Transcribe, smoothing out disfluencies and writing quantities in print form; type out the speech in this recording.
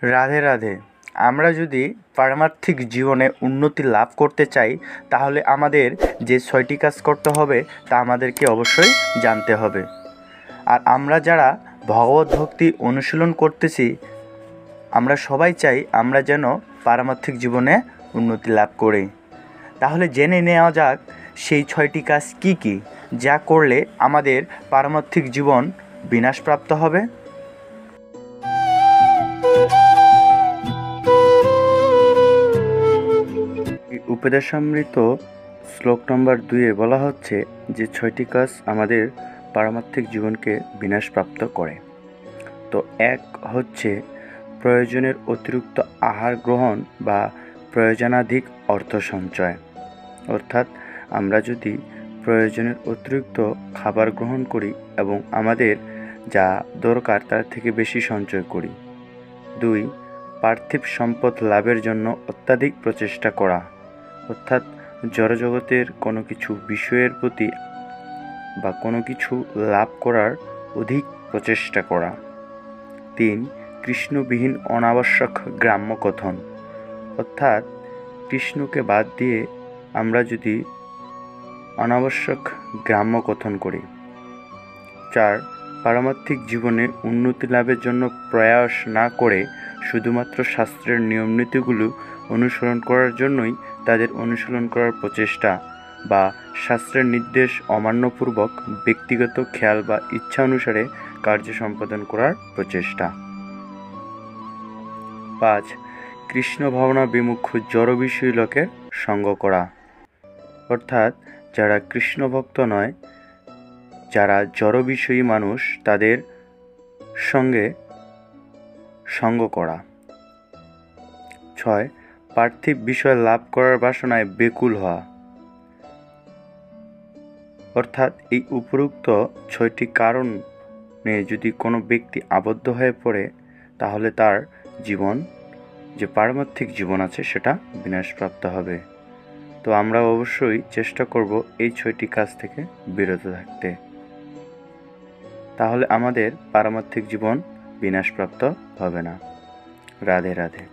রাধে রাধে। আমরা যদি পারমার্থিক জীবনে উন্নতি লাভ করতে চাই, তাহলে আমাদের যে 6টি কাজ করতে হবে তা আমাদেরকে অবশ্যই জানতে হবে। আর আমরা যারা ভগবত ভক্তি অনুশীলন করতেছি, আমরা সবাই চাই আমরা যেন পারমার্থিক জীবনে উন্নতি লাভ করি। তাহলে জেনে নেওয়া যাক সেই 6টি কাজ কি কি, যা করলে আমাদের পারমার্থিক জীবন বিনাশপ্রাপ্ত হবে। উপদেশামৃত শ্লোক নম্বর 2-এ বলা হচ্ছে যে 6টি কাজ আমাদের পারমার্থিক জীবনকে বিনাশপ্রাপ্ত করে। তো 1 হচ্ছে প্রয়োজনের অতিরিক্ত আহার গ্রহণ বা প্রয়োজনাধিক অর্থ সঞ্চয়। অর্থাৎ আমরা যদি প্রয়োজনের অতিরিক্ত খাবার গ্রহণ করি এবং আমাদের যা দরকার তার থেকে বেশি সঞ্চয় করি। 2 পার্থিব সম্পদ লাভের জন্য অত্যাধিক প্রচেষ্টা করা, অর্থাৎ জড়জগতের কোনো কিছু বিষয়ের প্রতি বা কোনো কিছু লাভ করার অধিক প্রচেষ্টা করা। 3 কৃষ্ণবিহীন অনাবশ্যক গ্রাম্য কথন, অর্থাৎ কৃষ্ণকে বাদ দিয়ে আমরা যদি অনাবশ্যক গ্রাম্য কথন করি। 4 পারমার্থিক জীবনে উন্নতি লাভের জন্য প্রয়াস না করে শুধুমাত্র শাস্ত্রের নিয়মনীতিগুলো অনুসরণ করার জন্যই তাদের অনুসরণ করার প্রচেষ্টা বা শাস্ত্রের নির্দেশ অমান্যপূর্বক ব্যক্তিগত খেয়াল বা ইচ্ছা অনুসারে কার্য সম্পাদন করার প্রচেষ্টা। 5 কৃষ্ণ ভাবনা বিমুখ জড় বিষয়ী লোকের সঙ্গ করা, অর্থাৎ যারা কৃষ্ণ ভক্ত নয়, যারা জড় বিষয়ী মানুষ, তাদের সঙ্গে সঙ্গ করা। 6 পার্থিব বিষয় লাভ করার বাসনায় বেকুল হওয়া, অর্থাৎ এই উপরোক্ত 6টি কারণে যদি কোনো ব্যক্তি আবদ্ধ হয়ে পড়ে, তাহলে তার জীবন, যে পারমার্থিক জীবন আছে, সেটা বিনাশপ্রাপ্ত হবে। তো আমরা অবশ্যই চেষ্টা করব এই 6টি কাজ থেকে বিরত থাকতে, তাহলে আমাদের পারমার্থিক জীবন বিনাশপ্রাপ্ত হবে না। রাধে রাধে।